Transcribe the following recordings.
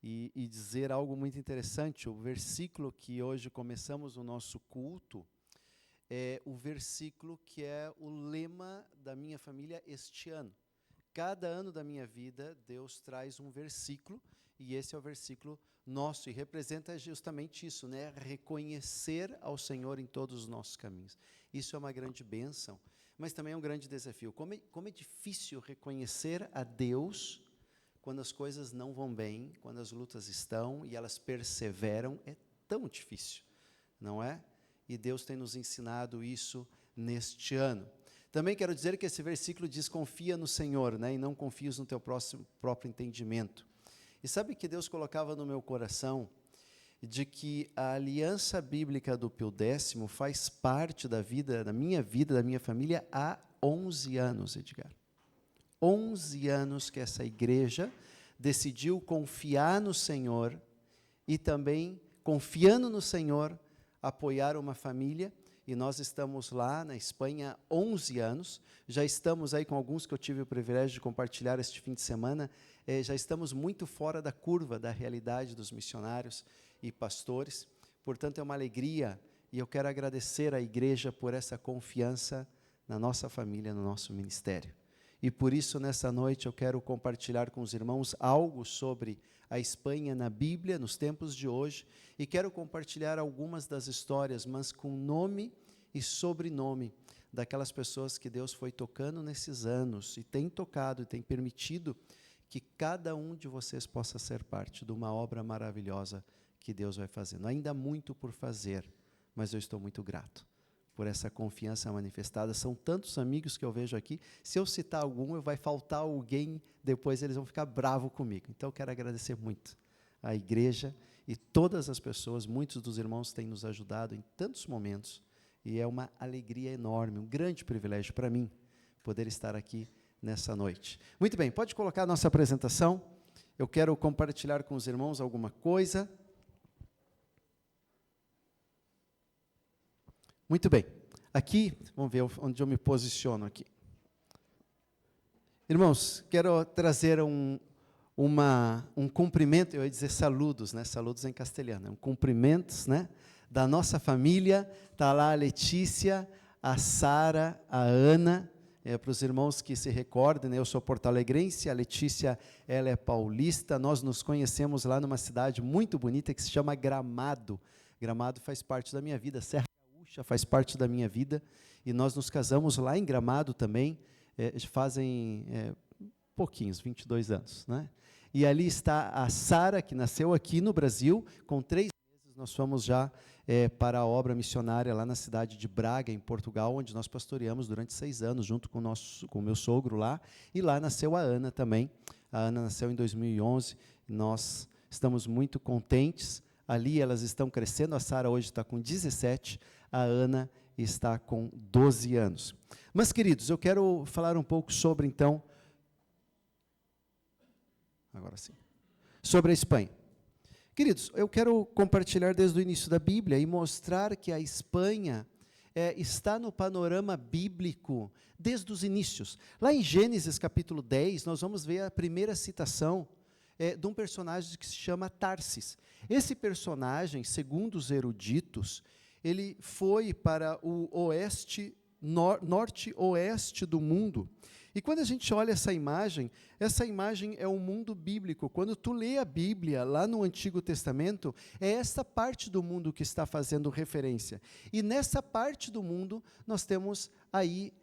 e dizer algo muito interessante. O versículo que hoje começamos o nosso culto é o versículo que é o lema da minha família este ano. Cada ano da minha vida, Deus traz um versículo, e esse é o versículo nosso, e representa justamente isso, né? Reconhecer ao Senhor em todos os nossos caminhos. Isso é uma grande bênção, mas também é um grande desafio. Como é difícil reconhecer a Deus quando as coisas não vão bem, quando as lutas estão e elas perseveram, é tão difícil, não é? E Deus tem nos ensinado isso neste ano. Também quero dizer que esse versículo diz, confia no Senhor, né? E não confies no teu próprio entendimento. E sabe que Deus colocava no meu coração de que a aliança bíblica do Pio X faz parte da minha família há 11 anos, Edgar. 11 anos que essa igreja decidiu confiar no Senhor e também, confiando no Senhor, apoiar uma família. E nós estamos lá na Espanha há 11 anos, já estamos aí com alguns que eu tive o privilégio de compartilhar este fim de semana, já estamos muito fora da curva da realidade dos missionários e pastores, portanto é uma alegria, e eu quero agradecer à igreja por essa confiança na nossa família, no nosso ministério. E por isso, nessa noite, eu quero compartilhar com os irmãos algo sobre a Espanha na Bíblia, nos tempos de hoje, e quero compartilhar algumas das histórias, mas com nome e sobrenome daquelas pessoas que Deus foi tocando nesses anos, e tem tocado, e tem permitido que cada um de vocês possa ser parte de uma obra maravilhosa que Deus vai fazendo. Ainda há muito por fazer, mas eu estou muito grato por essa confiança manifestada. São tantos amigos que eu vejo aqui, se eu citar algum, vai faltar alguém, depois eles vão ficar bravos comigo. Então, eu quero agradecer muito à igreja e todas as pessoas, muitos dos irmãos têm nos ajudado em tantos momentos, e é uma alegria enorme, um grande privilégio para mim, poder estar aqui nessa noite. Muito bem, pode colocar a nossa apresentação. Eu quero compartilhar com os irmãos alguma coisa. Muito bem, aqui, vamos ver onde eu me posiciono aqui. Irmãos, quero trazer um cumprimento, eu ia dizer saludos, né? Saludos em castelhano, um cumprimentos, né? Da nossa família, está lá a Letícia, a Sara, a Ana, para os irmãos que se recordem, né? Eu sou porto-alegrense, a Letícia, ela é paulista, nós nos conhecemos lá numa cidade muito bonita que se chama Gramado. Gramado faz parte da minha vida, Serra Gaúcha faz parte da minha vida, e nós nos casamos lá em Gramado também, fazem pouquinhos, 22 anos, né? E ali está a Sara, que nasceu aqui no Brasil, com 3 meses nós fomos já para a obra missionária lá na cidade de Braga, em Portugal, onde nós pastoreamos durante 6 anos, junto com o meu sogro lá, e lá nasceu a Ana também. A Ana nasceu em 2011, nós estamos muito contentes. Ali elas estão crescendo, a Sara hoje está com 17, a Ana está com 12 anos. Mas, queridos, eu quero falar um pouco sobre, então, agora sim, sobre a Espanha. Queridos, eu quero compartilhar desde o início da Bíblia e mostrar que a Espanha está no panorama bíblico desde os inícios. Lá em Gênesis capítulo 10, nós vamos ver a primeira citação de um personagem que se chama Tarsis. Esse personagem, segundo os eruditos, ele foi para o norte-oeste do mundo. E quando a gente olha essa imagem é o mundo bíblico. Quando tu lê a Bíblia, lá no Antigo Testamento, é essa parte do mundo que está fazendo referência. E nessa parte do mundo, nós temos aí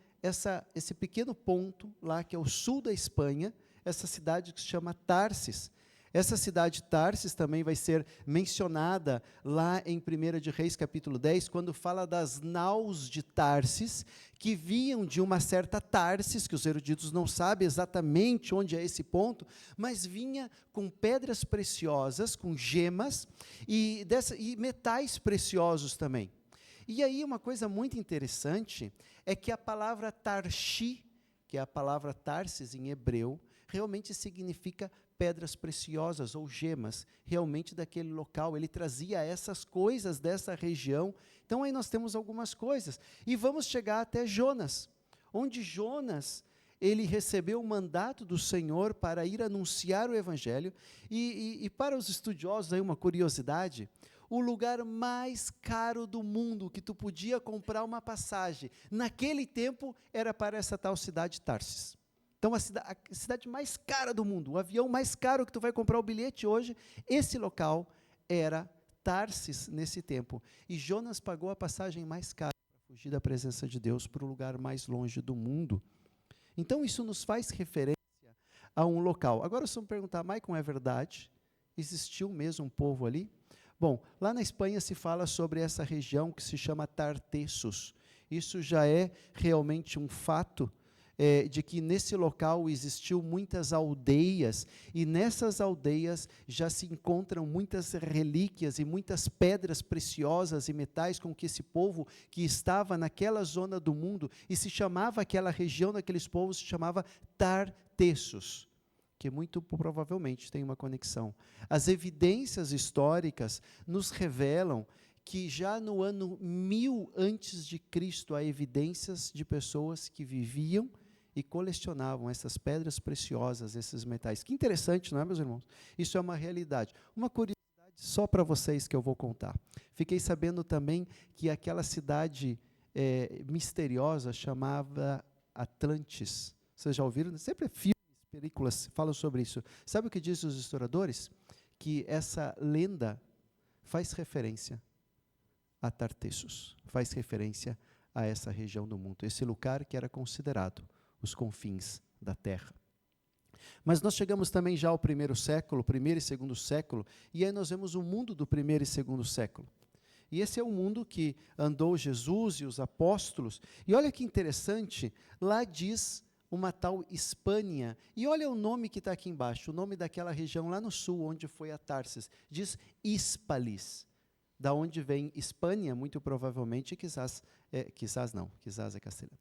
esse pequeno ponto, lá que é o sul da Espanha, essa cidade que se chama Tarsis. Essa cidade Tarsis também vai ser mencionada lá em 1 de Reis, capítulo 10, quando fala das naus de Tarsis, que vinham de uma certa Tarsis, que os eruditos não sabem exatamente onde é esse ponto, mas vinha com pedras preciosas, com gemas, e metais preciosos também. E aí uma coisa muito interessante é que a palavra Tarshi, que é a palavra Tarsis em hebreu, realmente significa pedras preciosas ou gemas, realmente daquele local. Ele trazia essas coisas dessa região. Então aí nós temos algumas coisas. E vamos chegar até Jonas, onde Jonas, ele recebeu o mandato do Senhor para ir anunciar o Evangelho, e para os estudiosos, aí uma curiosidade, o lugar mais caro do mundo que tu podia comprar uma passagem, naquele tempo, era para essa tal cidade de Tarsis. Então, a cidade mais cara do mundo, o avião mais caro que tu vai comprar o bilhete hoje, esse local era Tarsis nesse tempo. E Jonas pagou a passagem mais cara para fugir da presença de Deus para o lugar mais longe do mundo. Então, isso nos faz referência a um local. Agora, se eu me perguntar, Maicon, é verdade? Existiu mesmo um povo ali? Bom, lá na Espanha se fala sobre essa região que se chama Tartessos. Isso já é realmente um fato, de que nesse local existiu muitas aldeias, e nessas aldeias já se encontram muitas relíquias e muitas pedras preciosas e metais com que esse povo que estava naquela zona do mundo, e se chamava aquela região daqueles povos, se chamava Tartessos, que muito provavelmente tem uma conexão. As evidências históricas nos revelam que já no ano 1000 antes de Cristo há evidências de pessoas que viviam e colecionavam essas pedras preciosas, esses metais. Que interessante, não é, meus irmãos? Isso é uma realidade. Uma curiosidade só para vocês que eu vou contar. Fiquei sabendo também que aquela cidade misteriosa chamava Atlantis. Vocês já ouviram? Sempre filmes, películas falam sobre isso. Sabe o que dizem os historiadores? Que essa lenda faz referência a Tartessos, faz referência a essa região do mundo, esse lugar que era considerado os confins da terra. Mas nós chegamos também já ao primeiro século, primeiro e segundo século, e aí nós vemos o mundo do primeiro e segundo século. E esse é o mundo que andou Jesus e os apóstolos, e olha que interessante, lá diz uma tal Hispânia, e olha o nome que está aqui embaixo, o nome daquela região lá no sul, onde foi a Tarsis, diz Hispalis, da onde vem Hispânia, muito provavelmente, quizás é castelhano.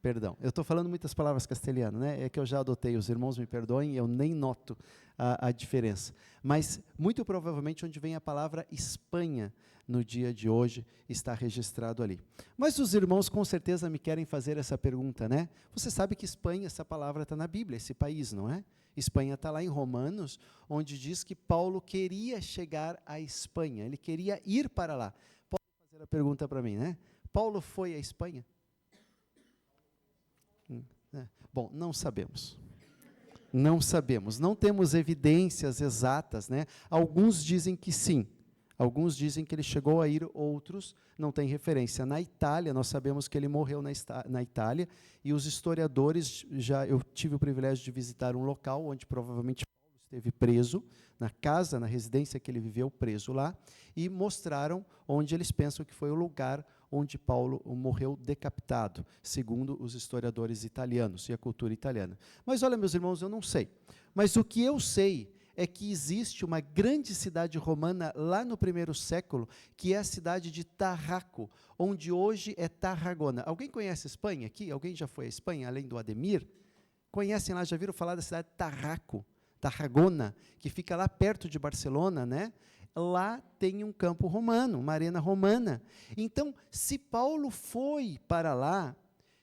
Perdão, eu estou falando muitas palavras castelhano, né? É que eu já adotei, os irmãos me perdoem, eu nem noto a diferença. Mas, muito provavelmente, onde vem a palavra Espanha, no dia de hoje, está registrado ali. Mas os irmãos, com certeza, me querem fazer essa pergunta, né? Você sabe que Espanha, essa palavra está na Bíblia, esse país, não é? Espanha está lá em Romanos, onde diz que Paulo queria chegar à Espanha, ele queria ir para lá. Pode fazer a pergunta para mim, né? Paulo foi à Espanha? Bom, não sabemos. Não sabemos, não temos evidências exatas, né? Alguns dizem que sim, alguns dizem que ele chegou a ir, outros não têm referência. Na Itália, nós sabemos que ele morreu na Itália, e os historiadores, eu tive o privilégio de visitar um local onde provavelmente Paulo esteve preso, na casa, na residência que ele viveu preso lá, e mostraram onde eles pensam que foi o lugar onde Paulo morreu decapitado, segundo os historiadores italianos e a cultura italiana. Mas olha, meus irmãos, eu não sei. Mas o que eu sei é que existe uma grande cidade romana lá no primeiro século, que é a cidade de Tarraco, onde hoje é Tarragona. Alguém conhece a Espanha aqui? Alguém já foi à Espanha, além do Ademir? Conhecem lá, já viram falar da cidade de Tarraco, Tarragona, que fica lá perto de Barcelona, né? Lá tem um campo romano, uma arena romana. Então, se Paulo foi para lá,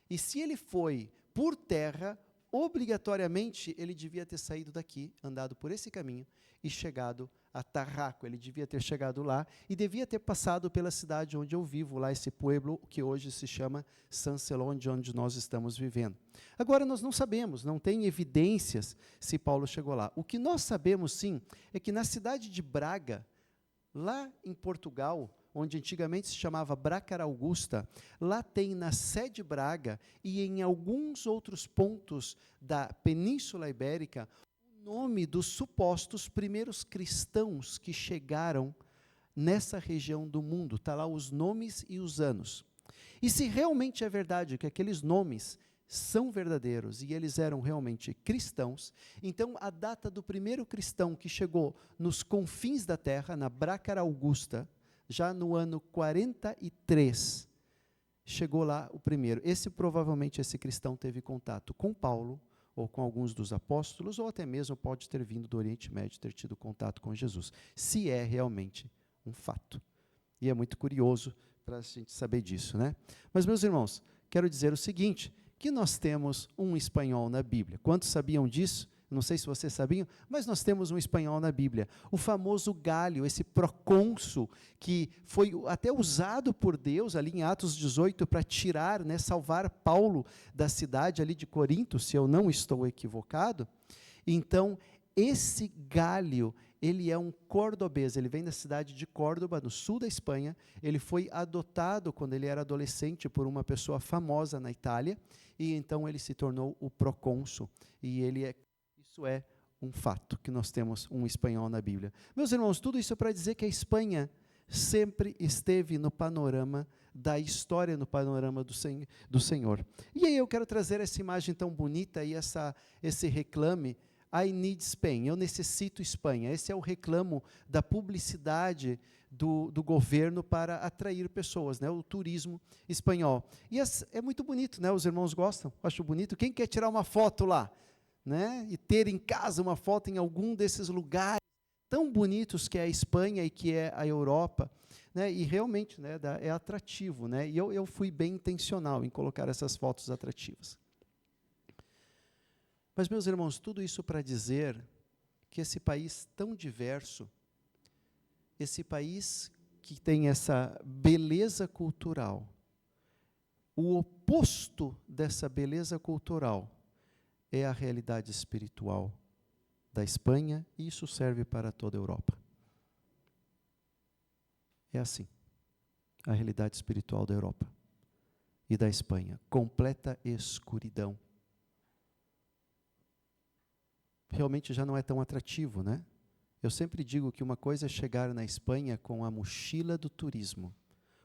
e se ele foi por terra, obrigatoriamente ele devia ter saído daqui, andado por esse caminho e chegado a Tarraco. Ele devia ter chegado lá e devia ter passado pela cidade onde eu vivo, lá esse pueblo que hoje se chama San Celón, onde nós estamos vivendo. Agora, nós não sabemos, não tem evidências se Paulo chegou lá. O que nós sabemos, sim, é que na cidade de Braga, lá em Portugal, onde antigamente se chamava Bracara Augusta, lá tem na sede Braga e em alguns outros pontos da Península Ibérica, o nome dos supostos primeiros cristãos que chegaram nessa região do mundo. Está lá os nomes e os anos. E se realmente é verdade que aqueles nomes são verdadeiros e eles eram realmente cristãos, então a data do primeiro cristão que chegou nos confins da terra, na Bracara Augusta, já no ano 43, chegou lá o primeiro. Provavelmente esse cristão teve contato com Paulo, ou com alguns dos apóstolos, ou até mesmo pode ter vindo do Oriente Médio, ter tido contato com Jesus, se é realmente um fato. E é muito curioso para a gente saber disso, né? Mas, meus irmãos, quero dizer o seguinte, que nós temos um espanhol na Bíblia. Quantos sabiam disso? Não sei se vocês sabiam, mas nós temos um espanhol na Bíblia. O famoso Gálio, esse procônsul, que foi até usado por Deus ali em Atos 18 para tirar, salvar Paulo da cidade ali de Corinto, se eu não estou equivocado. Então, esse Gálio, ele é um cordobês, ele vem da cidade de Córdoba, no sul da Espanha. Ele foi adotado quando ele era adolescente por uma pessoa famosa na Itália, e então ele se tornou o procônsul, e isso é um fato, que nós temos um espanhol na Bíblia. Meus irmãos, tudo isso para dizer que a Espanha sempre esteve no panorama da história, no panorama do Senhor. E aí eu quero trazer essa imagem tão bonita e esse reclame, I need Spain, eu necessito Espanha. Esse é o reclamo da publicidade do governo para atrair pessoas, o turismo espanhol. E é muito bonito, os irmãos gostam, acho bonito. Quem quer tirar uma foto lá? E ter em casa uma foto em algum desses lugares tão bonitos que é a Espanha e que é a Europa, e realmente é atrativo, e eu fui bem intencional em colocar essas fotos atrativas. Mas, meus irmãos, tudo isso para dizer que esse país tão diverso, esse país que tem essa beleza cultural, o oposto dessa beleza cultural é a realidade espiritual da Espanha, e isso serve para toda a Europa. É assim, a realidade espiritual da Europa e da Espanha, completa escuridão. Realmente já não é tão atrativo, Eu sempre digo que uma coisa é chegar na Espanha com a mochila do turismo,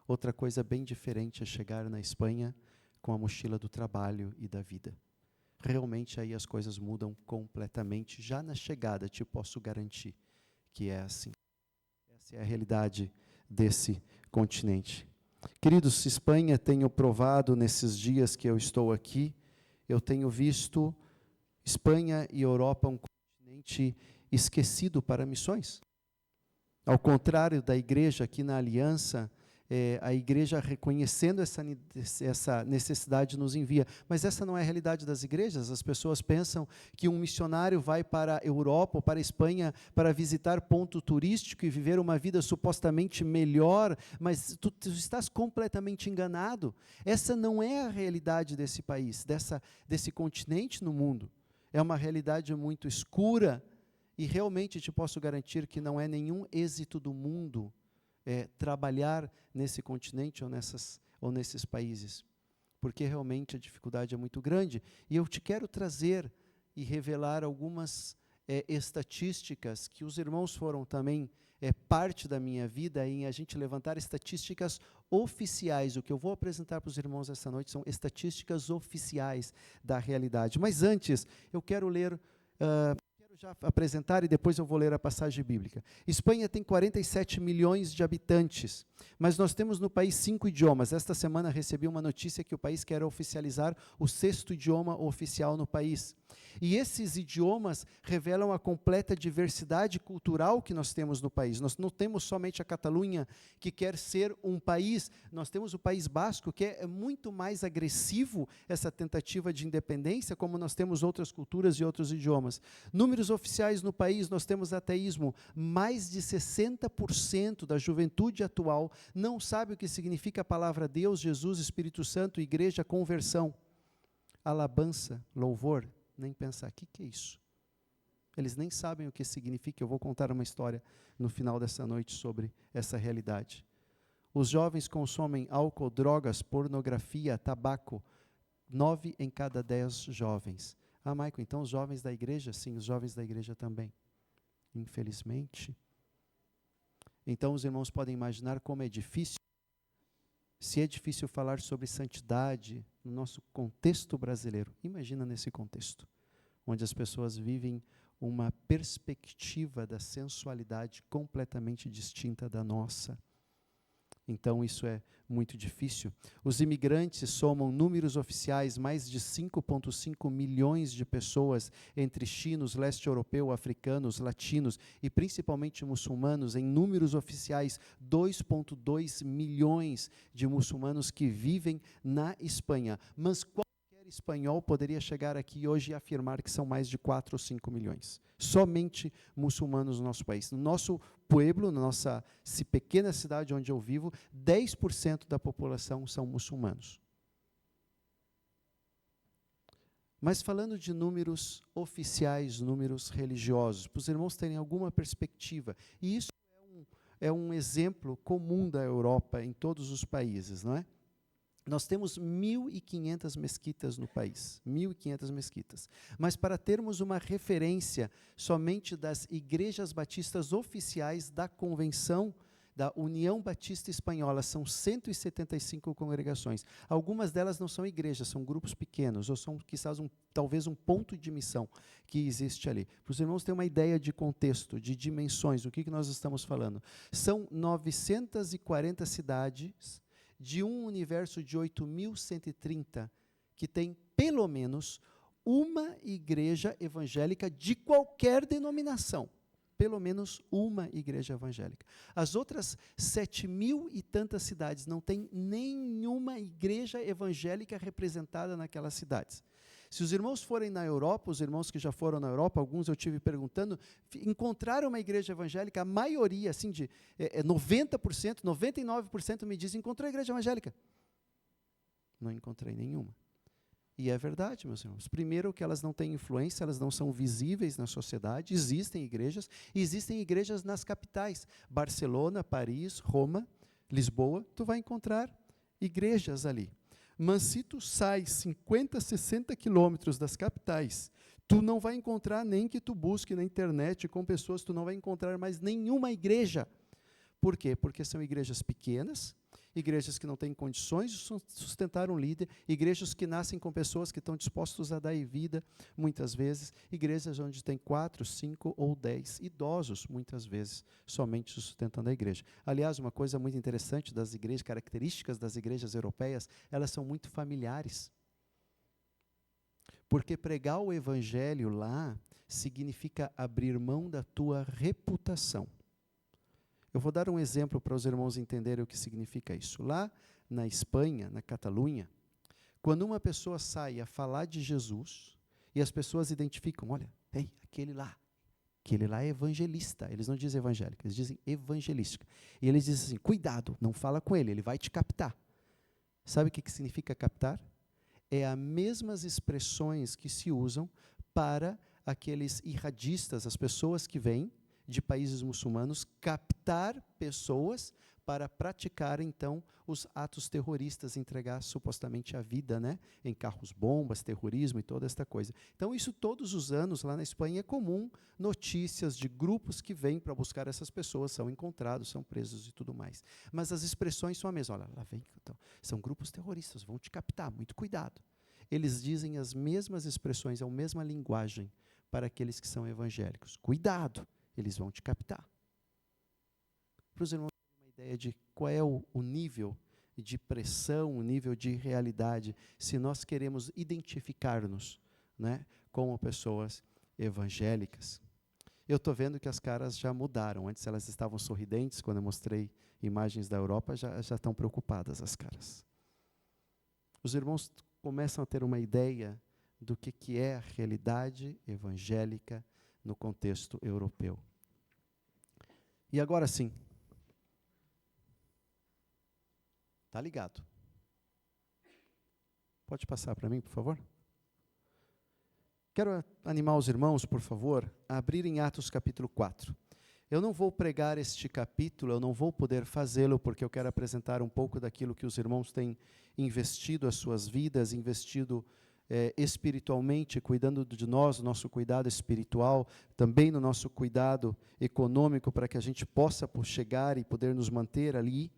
outra coisa bem diferente é chegar na Espanha com a mochila do trabalho e da vida. Realmente aí as coisas mudam completamente, já na chegada, te posso garantir que é assim. Essa é a realidade desse continente. Queridos, Espanha, tenho provado nesses dias que eu estou aqui, eu tenho visto Espanha e Europa um continente esquecido para missões. Ao contrário da igreja aqui na Aliança, a igreja reconhecendo essa necessidade nos envia. Mas essa não é a realidade das igrejas. As pessoas pensam que um missionário vai para a Europa ou para a Espanha para visitar ponto turístico e viver uma vida supostamente melhor, mas tu estás completamente enganado. Essa não é a realidade desse país, desse continente no mundo. É uma realidade muito escura e realmente te posso garantir que não é nenhum êxito do mundo trabalhar nesse continente ou nesses países, porque realmente a dificuldade é muito grande. E eu te quero trazer e revelar algumas estatísticas que os irmãos foram também parte da minha vida em a gente levantar estatísticas oficiais. O que eu vou apresentar para os irmãos essa noite são estatísticas oficiais da realidade. Mas antes, eu quero ler... já apresentar e depois eu vou ler a passagem bíblica. Espanha tem 47 milhões de habitantes, mas nós temos no país 5 idiomas. Esta semana recebi uma notícia que o país quer oficializar o 6º idioma oficial no país. E esses idiomas revelam a completa diversidade cultural que nós temos no país. Nós não temos somente a Catalunha, que quer ser um país, nós temos o País Basco, que é muito mais agressivo, essa tentativa de independência, como nós temos outras culturas e outros idiomas. Números oficiais no país, nós temos ateísmo. Mais de 60% da juventude atual não sabe o que significa a palavra Deus, Jesus, Espírito Santo, igreja, conversão. Alabança, louvor, nem pensar, o que é isso? Eles nem sabem o que significa. Eu vou contar uma história no final dessa noite sobre essa realidade. Os jovens consomem álcool, drogas, pornografia, tabaco. 9 em cada 10 jovens. Ah, Michael, então os jovens da igreja? Sim, os jovens da igreja também. Infelizmente. Então os irmãos podem imaginar como é difícil. Se é difícil falar sobre santidade no nosso contexto brasileiro, imagina nesse contexto, onde as pessoas vivem uma perspectiva da sensualidade completamente distinta da nossa. Então isso é muito difícil. Os imigrantes somam números oficiais, mais de 5,5 milhões de pessoas, entre chinos, leste europeu, africanos, latinos e principalmente muçulmanos. Em números oficiais, 2,2 milhões de muçulmanos que vivem na Espanha. Mas qualquer espanhol poderia chegar aqui hoje e afirmar que são mais de 4 ou 5 milhões. Somente muçulmanos no nosso país. No nosso pueblo, na nossa pequena cidade onde eu vivo, 10% da população são muçulmanos. Mas falando de números oficiais, números religiosos, para os irmãos terem alguma perspectiva, e isso é um exemplo comum da Europa em todos os países, não é? Nós temos 1.500 mesquitas no país, 1.500 mesquitas. Mas para termos uma referência somente das igrejas batistas oficiais da Convenção da União Batista Espanhola, são 175 congregações. Algumas delas não são igrejas, são grupos pequenos, ou são, quizás, talvez um ponto de missão que existe ali. Para os irmãos terem uma ideia de contexto, de dimensões, do que nós estamos falando. São 940 cidades de um universo de 8.130, que tem, pelo menos, uma igreja evangélica de qualquer denominação. Pelo menos uma igreja evangélica. As outras 7.000 e tantas cidades não tem nenhuma igreja evangélica representada naquelas cidades. Se os irmãos forem na Europa, os irmãos que já foram na Europa, alguns eu tive perguntando, encontraram uma igreja evangélica, a maioria, assim, de 90%, 99% me dizem, encontrou a igreja evangélica. Não encontrei nenhuma. E é verdade, meus irmãos. Primeiro que elas não têm influência, elas não são visíveis na sociedade, existem igrejas, e existem igrejas nas capitais. Barcelona, Paris, Roma, Lisboa, tu vai encontrar igrejas ali. Mas se tu sai 50, 60 quilômetros das capitais, tu não vai encontrar, nem que tu busque na internet com pessoas, tu não vai encontrar mais nenhuma igreja. Por quê? Porque são igrejas pequenas, igrejas que não têm condições de sustentar um líder, igrejas que nascem com pessoas que estão dispostos a dar vida, muitas vezes, igrejas onde tem 4, 5 ou 10 idosos, muitas vezes, somente sustentando a igreja. Aliás, uma coisa muito interessante das igrejas, características das igrejas europeias, elas são muito familiares. Porque pregar o evangelho lá significa abrir mão da tua reputação. Eu vou dar um exemplo para os irmãos entenderem o que significa isso. Lá na Espanha, na Catalunha, quando uma pessoa sai a falar de Jesus, e as pessoas identificam, olha, ei, aquele lá é evangelista. Eles não dizem evangélico, eles dizem evangelística. E eles dizem assim, cuidado, não fala com ele vai te captar. Sabe o que significa captar? É as mesmas expressões que se usam para aqueles irradistas, as pessoas que vêm de países muçulmanos, captar pessoas para praticar, então, os atos terroristas, entregar supostamente a vida, né, em carros-bombas, terrorismo e toda esta coisa. Então, isso todos os anos, lá na Espanha, é comum, notícias de grupos que vêm para buscar essas pessoas, são encontrados, são presos e tudo mais. Mas as expressões são as mesmas. Olha, lá vem, então, são grupos terroristas, vão te captar, muito cuidado. Eles dizem as mesmas expressões, a mesma linguagem para aqueles que são evangélicos. Cuidado! Eles vão te captar. Para os irmãos terem uma ideia de qual é o nível de pressão, o nível de realidade, se nós queremos identificar-nos, né, como pessoas evangélicas. Eu estou vendo que as caras já mudaram. Antes elas estavam sorridentes, quando eu mostrei imagens da Europa, já estão preocupadas as caras. Os irmãos começam a ter uma ideia do que é a realidade evangélica no contexto europeu. E agora sim. Está ligado? Pode passar para mim, por favor? Quero animar os irmãos, por favor, a abrirem Atos capítulo 4. Eu não vou pregar este capítulo, eu não vou poder fazê-lo, porque eu quero apresentar um pouco daquilo que os irmãos têm investido as suas vidas, investido espiritualmente, cuidando de nós, o nosso cuidado espiritual, também no nosso cuidado econômico, para que a gente possa chegar e poder nos manter ali.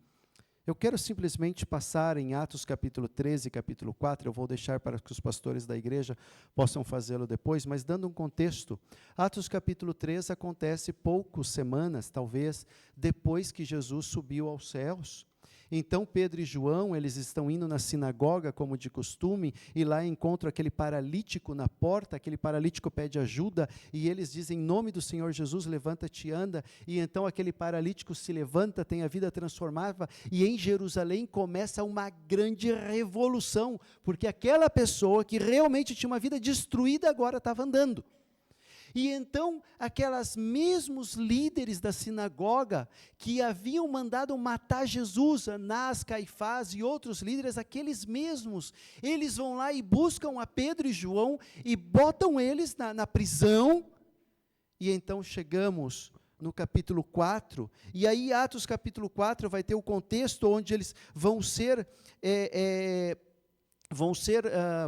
Eu quero simplesmente passar em Atos capítulo 13 e capítulo 4, eu vou deixar para que os pastores da igreja possam fazê-lo depois, mas dando um contexto, Atos capítulo 13 acontece poucas semanas, talvez, depois que Jesus subiu aos céus. Então Pedro e João, eles estão indo na sinagoga, como de costume, e lá encontram aquele paralítico na porta, aquele paralítico pede ajuda, e eles dizem, em nome do Senhor Jesus, levanta-te e anda, e então aquele paralítico se levanta, tem a vida transformada, e em Jerusalém começa uma grande revolução, porque aquela pessoa que realmente tinha uma vida destruída, agora estava andando. E então, aquelas mesmos líderes da sinagoga que haviam mandado matar Jesus, Anás, Caifás e outros líderes, aqueles mesmos, eles vão lá e buscam a Pedro e João e botam eles na prisão. E então chegamos no capítulo 4, e aí Atos capítulo 4 vai ter o contexto onde eles vão ser...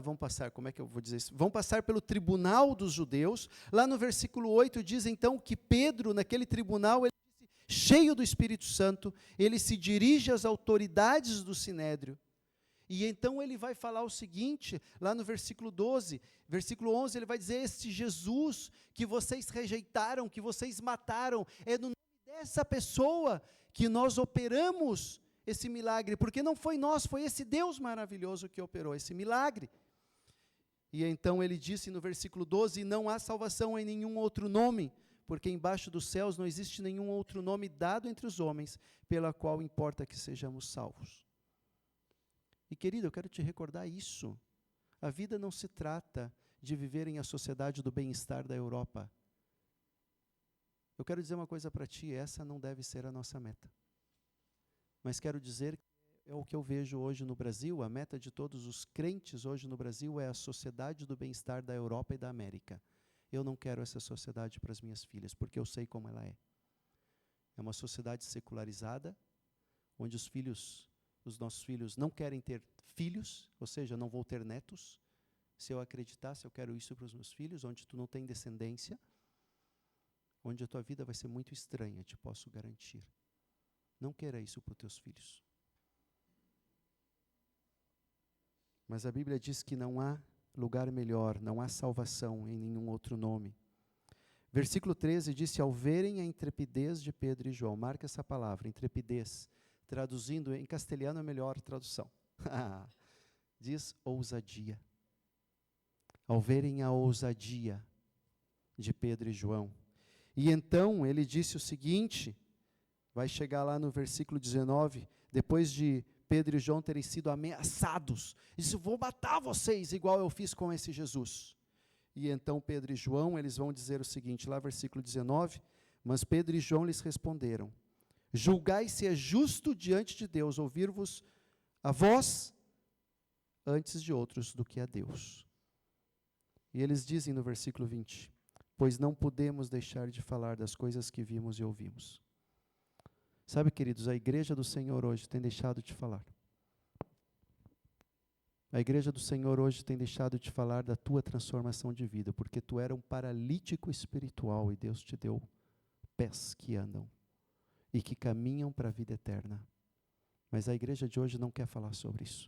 vão passar, como é que eu vou dizer isso? Vão passar pelo tribunal dos judeus. Lá no versículo 8 diz então que Pedro, naquele tribunal, ele, cheio do Espírito Santo, ele se dirige às autoridades do Sinédrio. E então ele vai falar o seguinte, lá no versículo 12, versículo 11, ele vai dizer, este Jesus que vocês rejeitaram, que vocês mataram, é no nome dessa pessoa que nós operamos esse milagre, porque não foi nós, foi esse Deus maravilhoso que operou esse milagre. E então ele disse no versículo 12, não há salvação em nenhum outro nome, porque embaixo dos céus não existe nenhum outro nome dado entre os homens, pela qual importa que sejamos salvos. E querido, eu quero te recordar isso, a vida não se trata de viver em a sociedade do bem-estar da Europa. Eu quero dizer uma coisa para ti, essa não deve ser a nossa meta. Mas quero dizer que é o que eu vejo hoje no Brasil, a meta de todos os crentes hoje no Brasil é a sociedade do bem-estar da Europa e da América. Eu não quero essa sociedade para as minhas filhas, porque eu sei como ela é. É uma sociedade secularizada, onde os nossos filhos não querem ter filhos, ou seja, não vou ter netos. Se eu acreditar, se eu quero isso para os meus filhos, onde tu não tem descendência, onde a tua vida vai ser muito estranha, te posso garantir. Não queira isso para os teus filhos. Mas a Bíblia diz que não há lugar melhor, não há salvação em nenhum outro nome. Versículo 13 diz, ao verem a intrepidez de Pedro e João, marca essa palavra, intrepidez, traduzindo em castelhano é a melhor tradução. Diz ousadia. Ao verem a ousadia de Pedro e João. E então ele disse o seguinte, vai chegar lá no versículo 19, depois de Pedro e João terem sido ameaçados, ele disse, vou matar vocês, igual eu fiz com esse Jesus. E então Pedro e João, eles vão dizer o seguinte, lá versículo 19, mas Pedro e João lhes responderam, julgai se é justo diante de Deus ouvir-vos a vós, antes de outros do que a Deus. E eles dizem no versículo 20, pois não podemos deixar de falar das coisas que vimos e ouvimos. Sabe, queridos, a igreja do Senhor hoje tem deixado de falar. A igreja do Senhor hoje tem deixado de falar da tua transformação de vida, porque tu era um paralítico espiritual e Deus te deu pés que andam e que caminham para a vida eterna. Mas a igreja de hoje não quer falar sobre isso.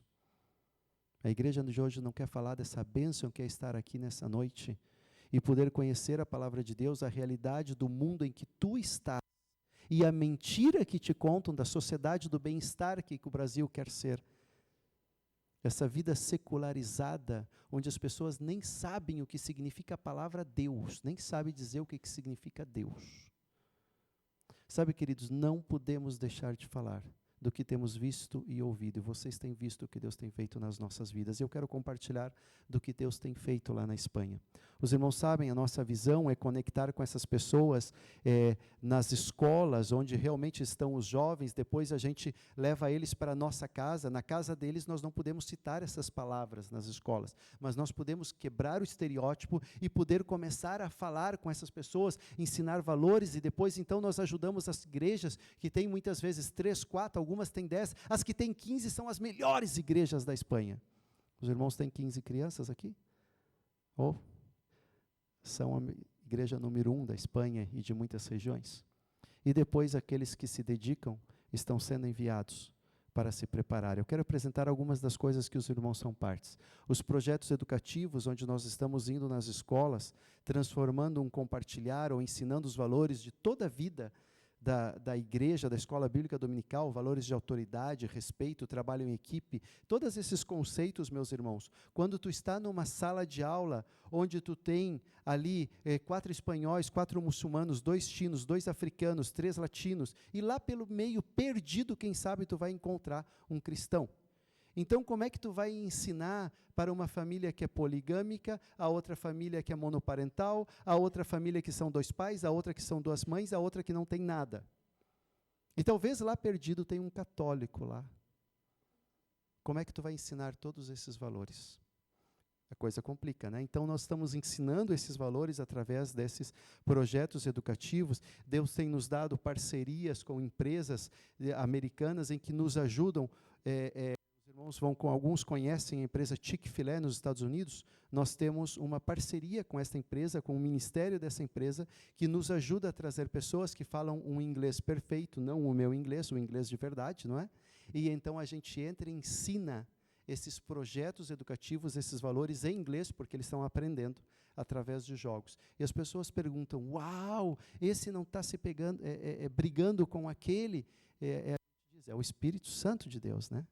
A igreja de hoje não quer falar dessa bênção que é estar aqui nessa noite e poder conhecer a palavra de Deus, a realidade do mundo em que tu estás e a mentira que te contam da sociedade do bem-estar que o Brasil quer ser. Essa vida secularizada, onde as pessoas nem sabem o que significa a palavra Deus, nem sabem dizer o que significa Deus. Sabe, queridos, não podemos deixar de falar do que temos visto e ouvido. E vocês têm visto o que Deus tem feito nas nossas vidas. E eu quero compartilhar do que Deus tem feito lá na Espanha. Os irmãos sabem, a nossa visão é conectar com essas pessoas nas escolas, onde realmente estão os jovens. Depois a gente leva eles para a nossa casa. Na casa deles nós não podemos citar essas palavras nas escolas, mas nós podemos quebrar o estereótipo e poder começar a falar com essas pessoas, ensinar valores, e depois então nós ajudamos as igrejas que têm muitas vezes 3, 4, algumas têm 10, as que têm 15 são as melhores igrejas da Espanha. Os irmãos têm 15 crianças aqui? Ou são a igreja número 1 da Espanha e de muitas regiões. E depois aqueles que se dedicam estão sendo enviados para se preparar. Eu quero apresentar algumas das coisas que os irmãos são partes. Os projetos educativos, onde nós estamos indo nas escolas, transformando um compartilhar ou ensinando os valores de toda a vida da igreja, da escola bíblica dominical, valores de autoridade, respeito, trabalho em equipe, todos esses conceitos, meus irmãos, quando tu está numa sala de aula, onde tu tem ali 4 espanhóis, 4 muçulmanos, 2 chinos, 2 africanos, 3 latinos, e lá pelo meio, perdido, quem sabe, tu vai encontrar um cristão. Então, como é que tu vai ensinar para uma família que é poligâmica, a outra família que é monoparental, a outra família que são 2 pais, a outra que são 2 mães, a outra que não tem nada? E talvez lá perdido tem um católico lá. Como é que tu vai ensinar todos esses valores? A coisa complica, né? Então, nós estamos ensinando esses valores através desses projetos educativos. Deus tem nos dado parcerias com empresas americanas em que nos ajudam. Irmãos alguns conhecem a empresa Chick-fil-A nos Estados Unidos. Nós temos uma parceria com esta empresa, com o ministério dessa empresa, que nos ajuda a trazer pessoas que falam um inglês perfeito, não o meu inglês, o inglês de verdade, não é? E então a gente entra e ensina esses projetos educativos, esses valores em inglês, porque eles estão aprendendo através de jogos. E as pessoas perguntam, uau, esse não está se pegando, brigando com aquele? É o Espírito Santo de Deus, né?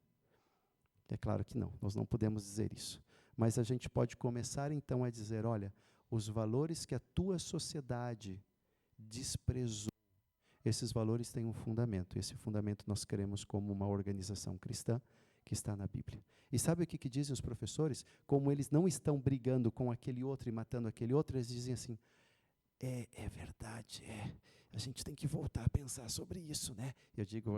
É claro que não, nós não podemos dizer isso. Mas a gente pode começar então a dizer, olha, os valores que a tua sociedade desprezou, esses valores têm um fundamento. Esse fundamento nós queremos como uma organização cristã que está na Bíblia. E sabe o que dizem os professores? Como eles não estão brigando com aquele outro e matando aquele outro, eles dizem assim, é verdade, a gente tem que voltar a pensar sobre isso, né? Eu digo,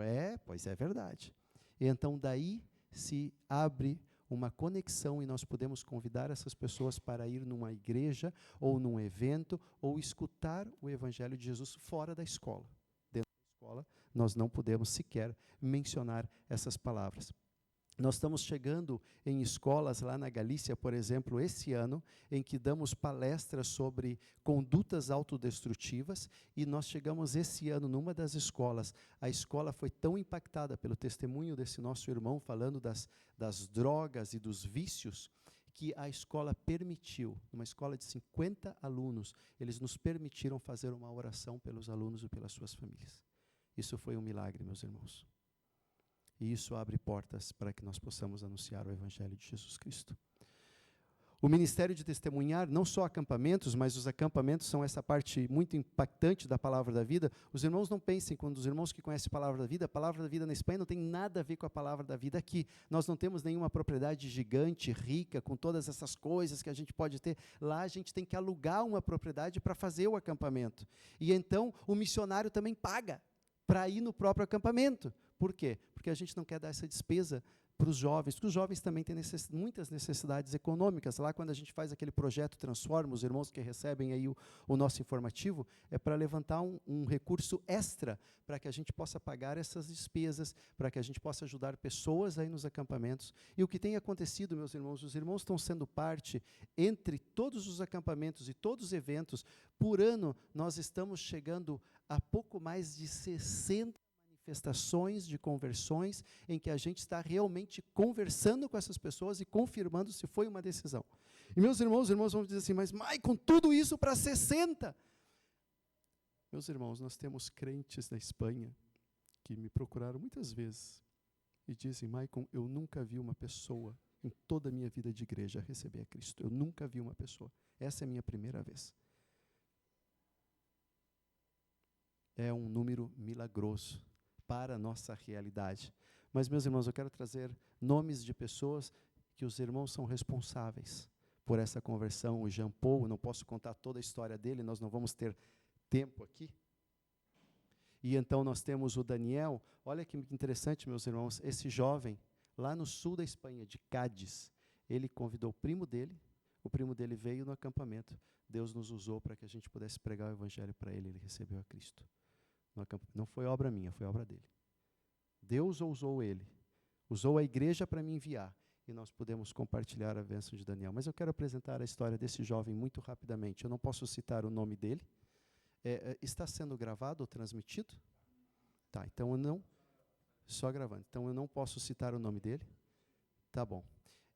pois é verdade. E então daí se abre uma conexão e nós podemos convidar essas pessoas para ir numa igreja ou num evento ou escutar o Evangelho de Jesus fora da escola. Dentro da escola, nós não podemos sequer mencionar essas palavras. Nós estamos chegando em escolas lá na Galícia, por exemplo, esse ano, em que damos palestras sobre condutas autodestrutivas, e nós chegamos esse ano numa das escolas. A escola foi tão impactada pelo testemunho desse nosso irmão falando das drogas e dos vícios, que a escola permitiu, numa escola de 50 alunos, eles nos permitiram fazer uma oração pelos alunos e pelas suas famílias. Isso foi um milagre, meus irmãos. E isso abre portas para que nós possamos anunciar o Evangelho de Jesus Cristo. O ministério de testemunhar, não só acampamentos, mas os acampamentos são essa parte muito impactante da Palavra da Vida. Os irmãos não pensem, quando os irmãos que conhecem a Palavra da Vida na Espanha não tem nada a ver com a Palavra da Vida aqui. Nós não temos nenhuma propriedade gigante, rica, com todas essas coisas que a gente pode ter. Lá a gente tem que alugar uma propriedade para fazer o acampamento. E então o missionário também paga para ir no próprio acampamento. Por quê? Porque a gente não quer dar essa despesa para os jovens, porque os jovens também têm muitas necessidades econômicas. Lá, quando a gente faz aquele projeto Transforma, os irmãos que recebem aí o nosso informativo, é para levantar um recurso extra para que a gente possa pagar essas despesas, para que a gente possa ajudar pessoas aí nos acampamentos. E o que tem acontecido, meus irmãos, os irmãos estão sendo parte, entre todos os acampamentos e todos os eventos, por ano, nós estamos chegando a pouco mais de 60 manifestações de conversões em que a gente está realmente conversando com essas pessoas e confirmando se foi uma decisão. E meus irmãos, os irmãos vão dizer assim, mas Maicon, tudo isso para 60? Meus irmãos, nós temos crentes na Espanha que me procuraram muitas vezes e dizem, Maicon, eu nunca vi uma pessoa em toda a minha vida de igreja receber a Cristo. Eu nunca vi uma pessoa. Essa é a minha primeira vez. É um número milagroso para a nossa realidade. Mas, meus irmãos, eu quero trazer nomes de pessoas que os irmãos são responsáveis por essa conversão. O Jean Paul, não posso contar toda a história dele, nós não vamos ter tempo aqui. E então nós temos o Daniel. Olha que interessante, meus irmãos, esse jovem, lá no sul da Espanha, de Cádiz, ele convidou o primo dele veio no acampamento. Deus nos usou para que a gente pudesse pregar o Evangelho para ele recebeu a Cristo. Não foi obra minha, foi obra dele. Deus usou ele, usou a igreja para me enviar, e nós podemos compartilhar a bênção de Daniel. Mas eu quero apresentar a história desse jovem muito rapidamente. Eu não posso citar o nome dele. Está sendo gravado ou transmitido? Tá, então eu não... Só gravando. Então eu não posso citar o nome dele. Tá bom.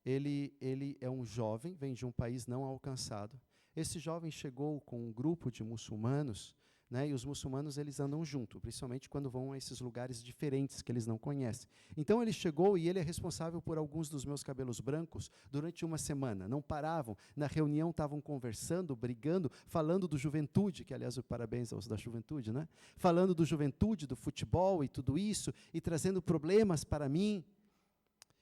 Ele é um jovem, vem de um país não alcançado. Esse jovem chegou com um grupo de muçulmanos né? E os muçulmanos, eles andam junto, principalmente quando vão a esses lugares diferentes que eles não conhecem. Então ele chegou e ele é responsável por alguns dos meus cabelos brancos durante uma semana. Não paravam, na reunião estavam conversando, brigando, falando do Juventude, que aliás, parabéns aos da Juventude, né? Falando do Juventude, do futebol e tudo isso, e trazendo problemas para mim.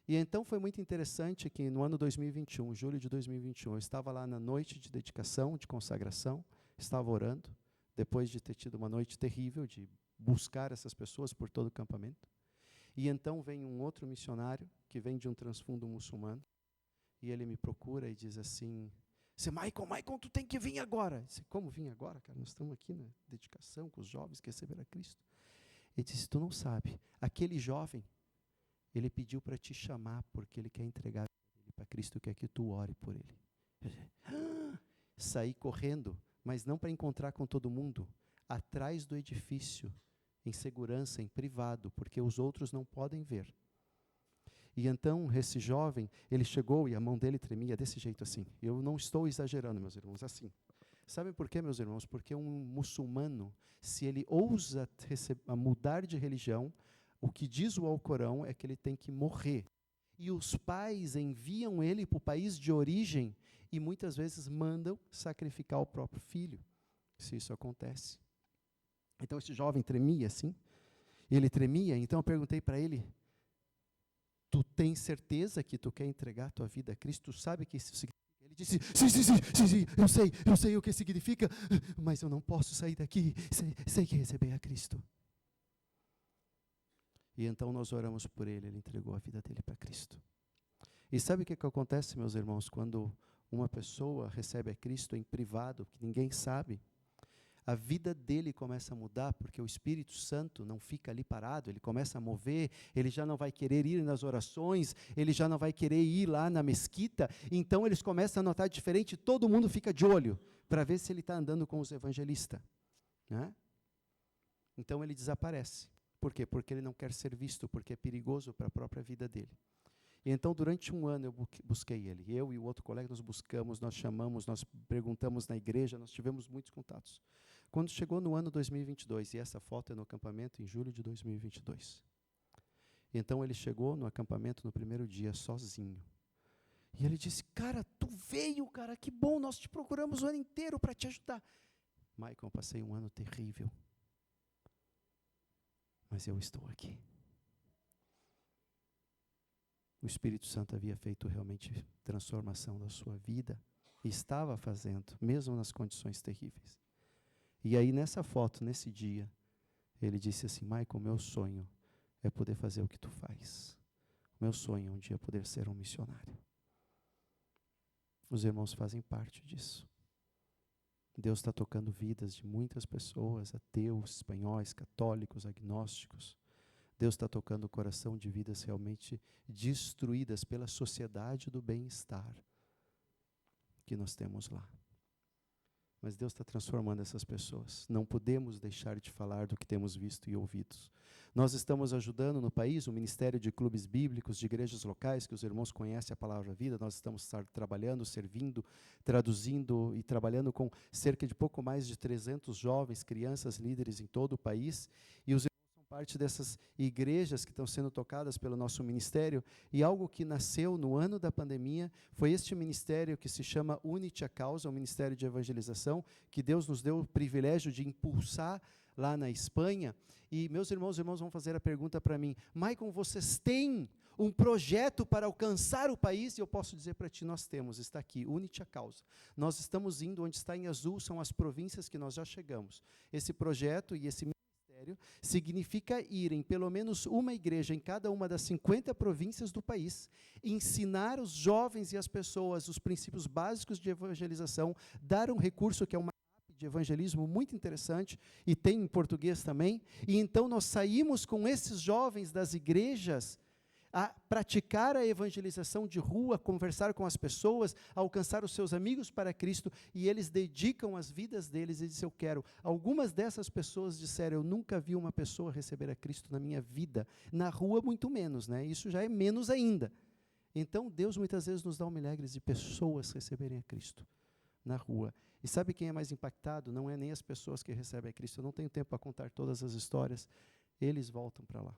E então foi muito interessante que no ano 2021, julho de 2021, eu estava lá na noite de dedicação, de consagração, estava orando, depois de ter tido uma noite terrível, de buscar essas pessoas por todo o acampamento. E então vem um outro missionário, que vem de um transfundo muçulmano, e ele me procura e diz assim, Michael, tu tem que vir agora. Eu disse, como vir agora, cara? Nós estamos aqui na dedicação com os jovens que receberam a Cristo. Ele disse, tu não sabe, aquele jovem, ele pediu para te chamar, porque ele quer entregar ele para Cristo, quer que tu ore por ele. Saí correndo, mas não para encontrar com todo mundo, atrás do edifício, em segurança, em privado, porque os outros não podem ver. E então, esse jovem, ele chegou e a mão dele tremia desse jeito assim. Eu não estou exagerando, meus irmãos, assim. Sabem por quê, meus irmãos? Porque um muçulmano, se ele ousa mudar de religião, o que diz o Alcorão é que ele tem que morrer. E os pais enviam ele para o país de origem e muitas vezes mandam sacrificar o próprio filho, se isso acontece. Então esse jovem tremia assim, ele tremia, então eu perguntei para ele, tu tens certeza que tu quer entregar a tua vida a Cristo? Tu sabe que isso significa? Ele disse, sim, eu sei o que significa, mas eu não posso sair daqui sem que receber a Cristo. E então nós oramos por ele, ele entregou a vida dele para Cristo. E sabe o que acontece, meus irmãos, quando uma pessoa recebe a Cristo em privado, que ninguém sabe, a vida dele começa a mudar, porque o Espírito Santo não fica ali parado, ele começa a mover, ele já não vai querer ir nas orações, ele já não vai querer ir lá na mesquita, então eles começam a notar diferente, todo mundo fica de olho, para ver se ele está andando com os evangelistas, né? Então ele desaparece. Por quê? Porque ele não quer ser visto, porque é perigoso para a própria vida dele. E então, durante um ano, eu busquei ele. Eu e o outro colega, nós buscamos, nós chamamos, nós perguntamos na igreja, nós tivemos muitos contatos. Quando chegou no ano 2022, e essa foto é no acampamento em julho de 2022. Então, ele chegou no acampamento no primeiro dia, sozinho. E ele disse, cara, tu veio, cara, que bom, nós te procuramos o ano inteiro para te ajudar. Michael, passei um ano terrível. Mas eu estou aqui. O Espírito Santo havia feito realmente transformação da sua vida, e estava fazendo, mesmo nas condições terríveis. E aí nessa foto, nesse dia, ele disse assim, Michael, meu sonho é poder fazer o que tu faz. Meu sonho é um dia poder ser um missionário. Os irmãos fazem parte disso. Deus está tocando vidas de muitas pessoas, ateus, espanhóis, católicos, agnósticos. Deus está tocando o coração de vidas realmente destruídas pela sociedade do bem-estar que nós temos lá. Mas Deus está transformando essas pessoas. Não podemos deixar de falar do que temos visto e ouvido. Nós estamos ajudando no país o Ministério de Clubes Bíblicos, de igrejas locais, que os irmãos conhecem a Palavra Vida. Nós estamos trabalhando, servindo, traduzindo e trabalhando com cerca de pouco mais de 300 jovens, crianças, líderes em todo o país. E os parte dessas igrejas que estão sendo tocadas pelo nosso ministério, e algo que nasceu no ano da pandemia, foi este ministério que se chama Unite a Causa, o Ministério de Evangelização, que Deus nos deu o privilégio de impulsar lá na Espanha. E meus irmãos vão fazer a pergunta para mim, Michael, vocês têm um projeto para alcançar o país? E eu posso dizer para ti, nós temos, está aqui, Unite a Causa. Nós estamos indo, onde está em azul, são as províncias que nós já chegamos. Esse projeto e esse significa ir em pelo menos uma igreja em cada uma das 50 províncias do país, ensinar os jovens e as pessoas os princípios básicos de evangelização, dar um recurso que é uma app de evangelismo muito interessante, e tem em português também, e então nós saímos com esses jovens das igrejas a praticar a evangelização de rua, conversar com as pessoas, alcançar os seus amigos para Cristo, e eles dedicam as vidas deles e dizem, eu quero. Algumas dessas pessoas disseram, eu nunca vi uma pessoa receber a Cristo na minha vida, na rua muito menos, né? Isso já é menos ainda. Então Deus muitas vezes nos dá um milagre de pessoas receberem a Cristo na rua. E sabe quem é mais impactado? Não é nem as pessoas que recebem a Cristo. Eu não tenho tempo para contar todas as histórias. Eles voltam para lá.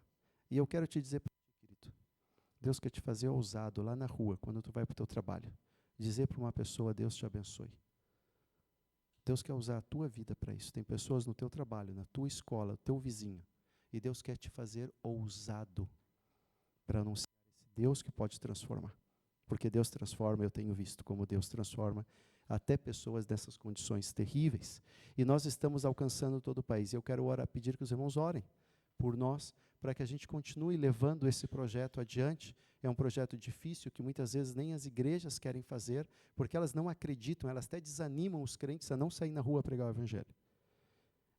E eu quero te dizer, querido, Deus quer te fazer ousado lá na rua, quando tu vai para o teu trabalho. Dizer para uma pessoa, Deus te abençoe. Deus quer usar a tua vida para isso. Tem pessoas no teu trabalho, na tua escola, no teu vizinho. E Deus quer te fazer ousado para anunciar esse Deus que pode transformar. Porque Deus transforma, eu tenho visto como Deus transforma até pessoas dessas condições terríveis. E nós estamos alcançando todo o país. Eu quero pedir que os irmãos orem por nós, para que a gente continue levando esse projeto adiante. É um projeto difícil, que muitas vezes nem as igrejas querem fazer, porque elas não acreditam, elas até desanimam os crentes a não sair na rua pregar o evangelho.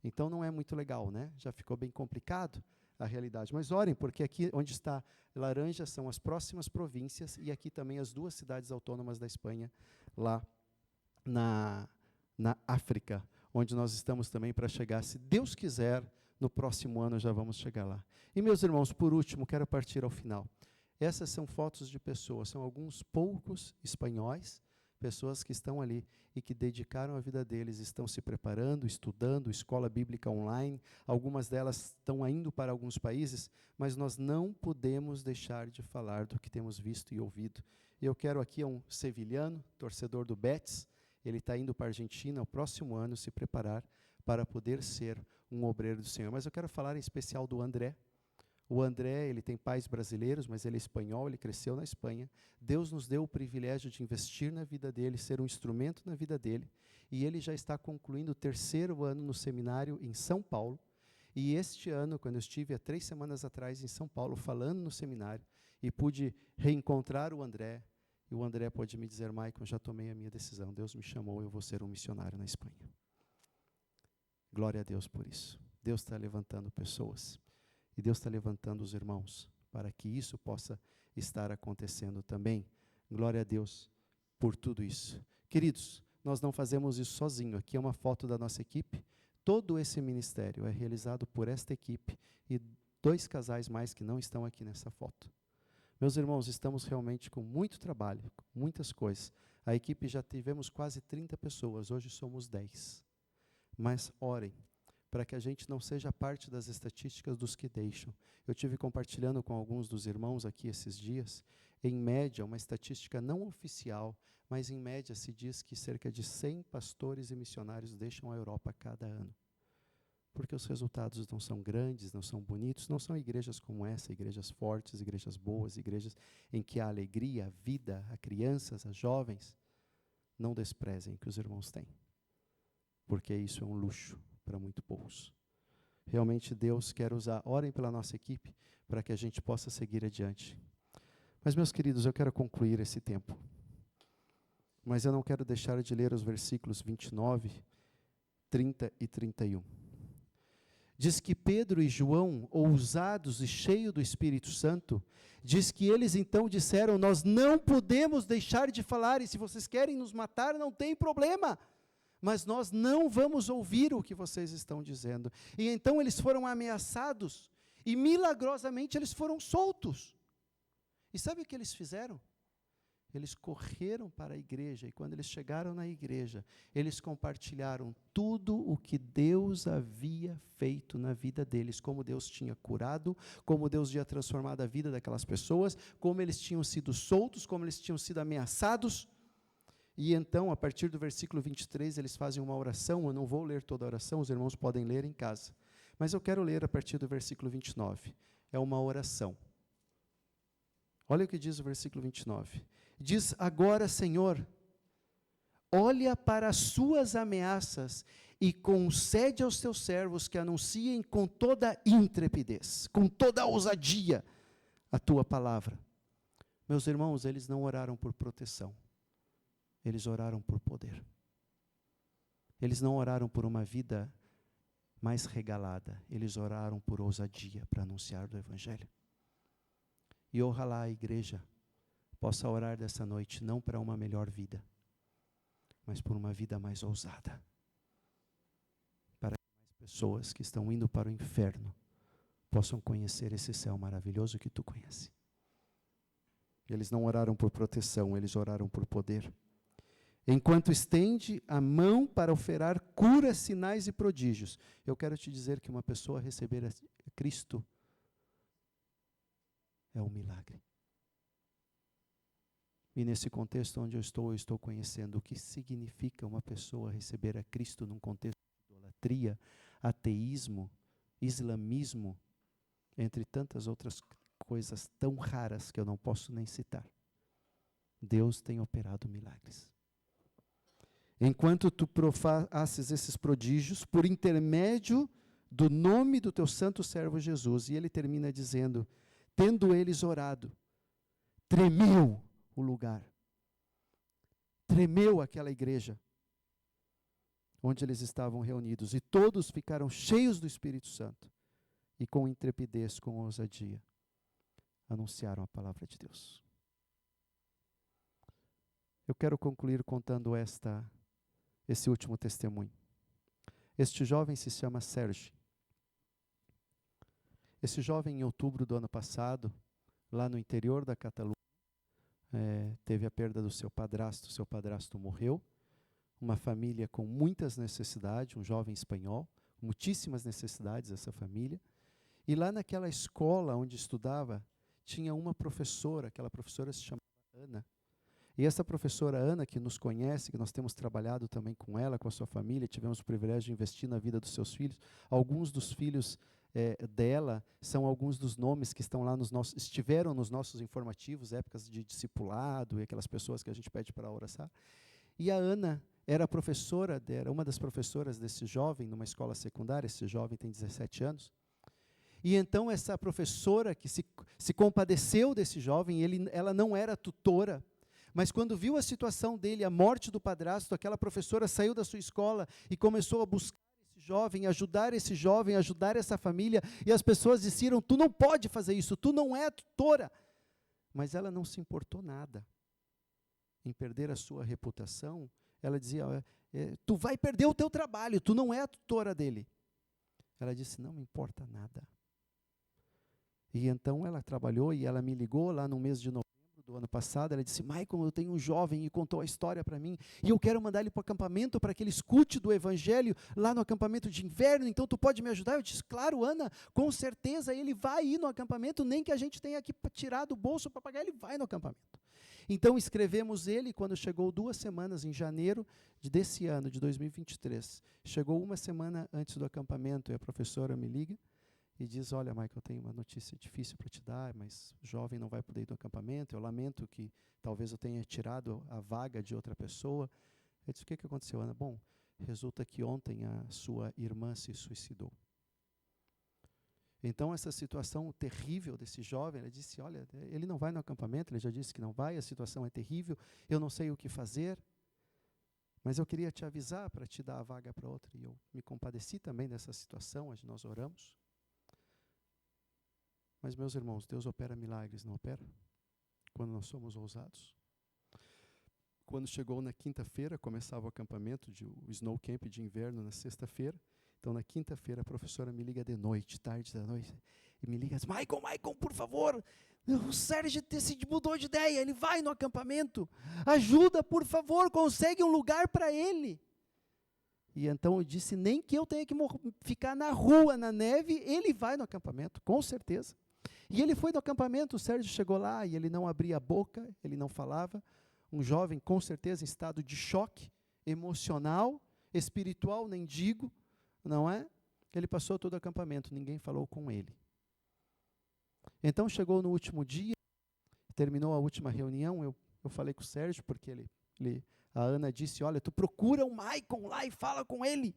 Então não é muito legal, né? Já ficou bem complicado a realidade. Mas orem, porque aqui onde está laranja são as próximas províncias, e aqui também as 2 cidades autônomas da Espanha, lá na África, onde nós estamos também para chegar, se Deus quiser, no próximo ano já vamos chegar lá. E meus irmãos, por último, quero partir ao final. Essas são fotos de pessoas, são alguns poucos espanhóis, pessoas que estão ali e que dedicaram a vida deles, estão se preparando, estudando, escola bíblica online, algumas delas estão indo para alguns países, mas nós não podemos deixar de falar do que temos visto e ouvido. Eu quero aqui um sevilhano, torcedor do Betis, ele está indo para a Argentina o próximo ano se preparar para poder ser um obreiro do Senhor. Mas eu quero falar em especial do André. O André, ele tem pais brasileiros, mas ele é espanhol, ele cresceu na Espanha. Deus nos deu o privilégio de investir na vida dele, ser um instrumento na vida dele. E ele já está concluindo o 3º ano no seminário em São Paulo. E este ano, quando eu estive há 3 semanas atrás em São Paulo, falando no seminário, e pude reencontrar o André, e o André pôde me dizer, Maicon, já tomei a minha decisão, Deus me chamou, eu vou ser um missionário na Espanha. Glória a Deus por isso. Deus está levantando pessoas, e Deus está levantando os irmãos, para que isso possa estar acontecendo também. Glória a Deus por tudo isso. Queridos, nós não fazemos isso sozinho, aqui é uma foto da nossa equipe, todo esse ministério é realizado por esta equipe, e 2 casais mais que não estão aqui nessa foto. Meus irmãos, estamos realmente com muito trabalho, com muitas coisas. A equipe já tivemos quase 30 pessoas, hoje somos 10. Mas orem, para que a gente não seja parte das estatísticas dos que deixam. Eu tive compartilhando com alguns dos irmãos aqui esses dias, em média, uma estatística não oficial, mas em média se diz que cerca de 100 pastores e missionários deixam a Europa cada ano. Porque os resultados não são grandes, não são bonitos, não são igrejas como essa, igrejas fortes, igrejas boas, igrejas em que a alegria, a vida, a crianças, a jovens, não desprezem o que os irmãos têm. Porque isso é um luxo para muito poucos. Realmente Deus quer usar, orem pela nossa equipe, para que a gente possa seguir adiante. Mas, meus queridos, eu quero concluir esse tempo. Mas eu não quero deixar de ler os versículos 29, 30 e 31. Diz que Pedro e João, ousados e cheios do Espírito Santo, diz que eles então disseram, nós não podemos deixar de falar, e se vocês querem nos matar, não tem problema, mas nós não vamos ouvir o que vocês estão dizendo. E então eles foram ameaçados, e milagrosamente eles foram soltos. E sabe o que eles fizeram? Eles correram para a igreja, e quando eles chegaram na igreja, eles compartilharam tudo o que Deus havia feito na vida deles, como Deus tinha curado, como Deus tinha transformado a vida daquelas pessoas, como eles tinham sido soltos, como eles tinham sido ameaçados. E então, a partir do versículo 23, eles fazem uma oração, eu não vou ler toda a oração, os irmãos podem ler em casa, mas eu quero ler a partir do versículo 29, é uma oração. Olha o que diz o versículo 29. Diz, agora, Senhor, olha para as suas ameaças e concede aos teus servos que anunciem com toda intrepidez, com toda ousadia, a tua palavra. Meus irmãos, eles não oraram por proteção, eles oraram por poder. Eles não oraram por uma vida mais regalada, eles oraram por ousadia para anunciar do Evangelho. E ojalá a igreja possa orar dessa noite, não para uma melhor vida, mas por uma vida mais ousada. Para que mais pessoas que estão indo para o inferno possam conhecer esse céu maravilhoso que tu conheces. Eles não oraram por proteção, eles oraram por poder. enquanto estende a mão para ofertar curas, sinais e prodígios. Eu quero te dizer que uma pessoa receber a Cristo é um milagre. E nesse contexto onde eu estou conhecendo o que significa uma pessoa receber a Cristo num contexto de idolatria, ateísmo, islamismo, entre tantas outras coisas tão raras que eu não posso nem citar. Deus tem operado milagres. Enquanto tu faces esses prodígios, por intermédio do nome do teu santo servo Jesus. E ele termina dizendo, tendo eles orado, tremeu o lugar. Tremeu aquela igreja onde eles estavam reunidos. E todos ficaram cheios do Espírito Santo. E com intrepidez, com ousadia, anunciaram a palavra de Deus. Eu quero concluir contando esse último testemunho. Este jovem se chama Sérgio. Esse jovem, em outubro do ano passado, lá no interior da Catalunha, teve a perda do seu padrasto morreu, uma família com muitas necessidades, um jovem espanhol, muitíssimas necessidades essa família, e lá naquela escola onde estudava, tinha uma professora, aquela professora se chamava Ana. E essa professora Ana, que nos conhece, que nós temos trabalhado também com ela, com a sua família, tivemos o privilégio de investir na vida dos seus filhos. Alguns dos filhos dela são alguns dos nomes que estão lá estiveram nos nossos informativos, épocas de discipulado, e aquelas pessoas que a gente pede para orar. E a Ana era professora, era uma das professoras desse jovem, numa escola secundária. Esse jovem tem 17 anos. E então essa professora que se compadeceu desse jovem, ela não era tutora, mas quando viu a situação dele, a morte do padrasto, aquela professora saiu da sua escola e começou a buscar esse jovem, ajudar essa família, e as pessoas disseram, tu não pode fazer isso, tu não é tutora. Mas ela não se importou nada em perder a sua reputação. Ela dizia, tu vai perder o teu trabalho, tu não é a tutora dele. Ela disse, não me importa nada. E então ela trabalhou e ela me ligou lá no mês de novembro do ano passado. Ela disse, Michael, eu tenho um jovem, e contou a história para mim, e eu quero mandar ele para o acampamento para que ele escute do evangelho lá no acampamento de inverno, então tu pode me ajudar? Eu disse, claro, Ana, com certeza ele vai ir no acampamento, nem que a gente tenha que tirar do bolso para pagar, ele vai no acampamento. Então escrevemos ele, quando chegou 2 semanas, em janeiro desse ano, de 2023, chegou 1 semana antes do acampamento, e a professora me liga e diz, olha, Michael, eu tenho uma notícia difícil para te dar, mas o jovem não vai poder ir no acampamento, eu lamento que talvez eu tenha tirado a vaga de outra pessoa. Eu disse, o que aconteceu, Ana? Bom, resulta que ontem a sua irmã se suicidou. Então, essa situação terrível desse jovem, ela disse, olha, ele não vai no acampamento, ele já disse que não vai, a situação é terrível, eu não sei o que fazer, mas eu queria te avisar para te dar a vaga para outra. E eu me compadeci também dessa situação, nós oramos. Mas, meus irmãos, Deus opera milagres, não opera? Quando nós somos ousados. Quando chegou na quinta-feira, começava o acampamento, o snow camp de inverno na sexta-feira. Então, na quinta-feira, a professora me liga de noite, tarde da noite, e me liga e diz, Michael, por favor, o Sérgio mudou de ideia, ele vai no acampamento, ajuda, por favor, consegue um lugar para ele. E então eu disse, nem que eu tenha que ficar na rua, na neve, ele vai no acampamento, com certeza. E ele foi no acampamento, o Sérgio chegou lá e ele não abria a boca, ele não falava. Um jovem, com certeza, em estado de choque emocional, espiritual, nem digo, não é? Ele passou todo o acampamento, ninguém falou com ele. Então chegou no último dia, terminou a última reunião, eu falei com o Sérgio, porque a Ana disse, olha, tu procura o Michael lá e fala com ele.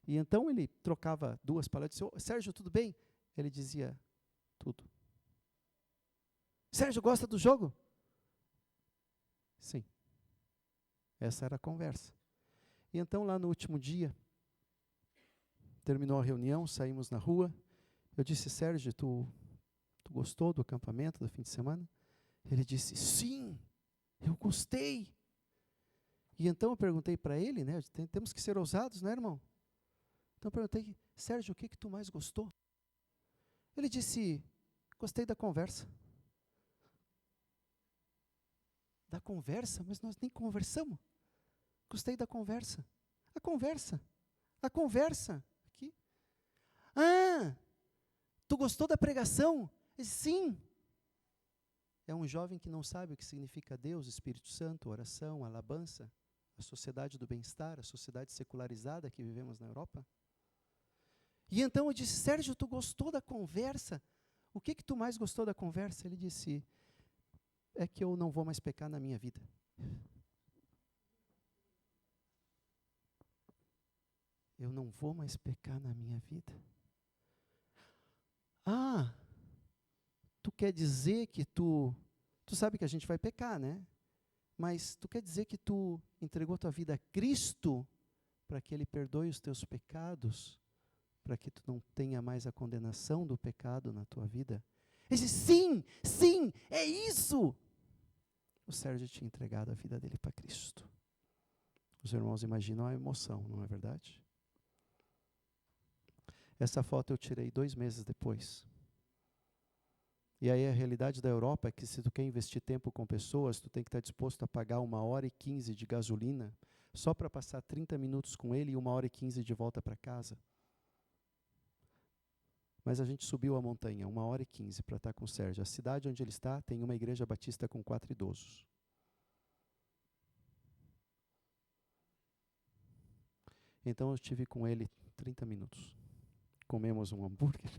E então ele trocava 2 palavras, disse, Sérgio, tudo bem? Ele dizia, tudo. Sérgio, gosta do jogo? Sim. Essa era a conversa. E então lá no último dia, terminou a reunião, saímos na rua, eu disse, Sérgio, tu gostou do acampamento do fim de semana? Ele disse, sim, eu gostei. E então eu perguntei para ele, né, temos que ser ousados, né, irmão? Então eu perguntei, Sérgio, o que tu mais gostou? Ele disse, gostei da conversa. Da conversa? Mas nós nem conversamos. Gostei da conversa. A conversa. Aqui. Ah, tu gostou da pregação? Sim. É um jovem que não sabe o que significa Deus, Espírito Santo, oração, alabança, a sociedade do bem-estar, a sociedade secularizada que vivemos na Europa. E então eu disse, Sérgio, tu gostou da conversa? O que tu mais gostou da conversa? Ele disse, é que eu não vou mais pecar na minha vida. Eu não vou mais pecar na minha vida. Ah, tu quer dizer que tu sabe que a gente vai pecar, né? Mas tu quer dizer que tu entregou tua vida a Cristo para que Ele perdoe os teus pecados, para que tu não tenha mais a condenação do pecado na tua vida? Ele disse, sim, é isso! O Sérgio tinha entregado a vida dele para Cristo. Os irmãos imaginam a emoção, não é verdade? Essa foto eu tirei 2 meses depois. E aí a realidade da Europa é que se tu quer investir tempo com pessoas, tu tem que estar disposto a pagar 1h15 de gasolina, só para passar 30 minutos com ele e 1h15 de volta para casa. Mas a gente subiu a montanha, 1h15 para estar com o Sérgio. A cidade onde ele está tem uma igreja batista com 4 idosos. Então eu estive com ele 30 minutos. Comemos um hambúrguer.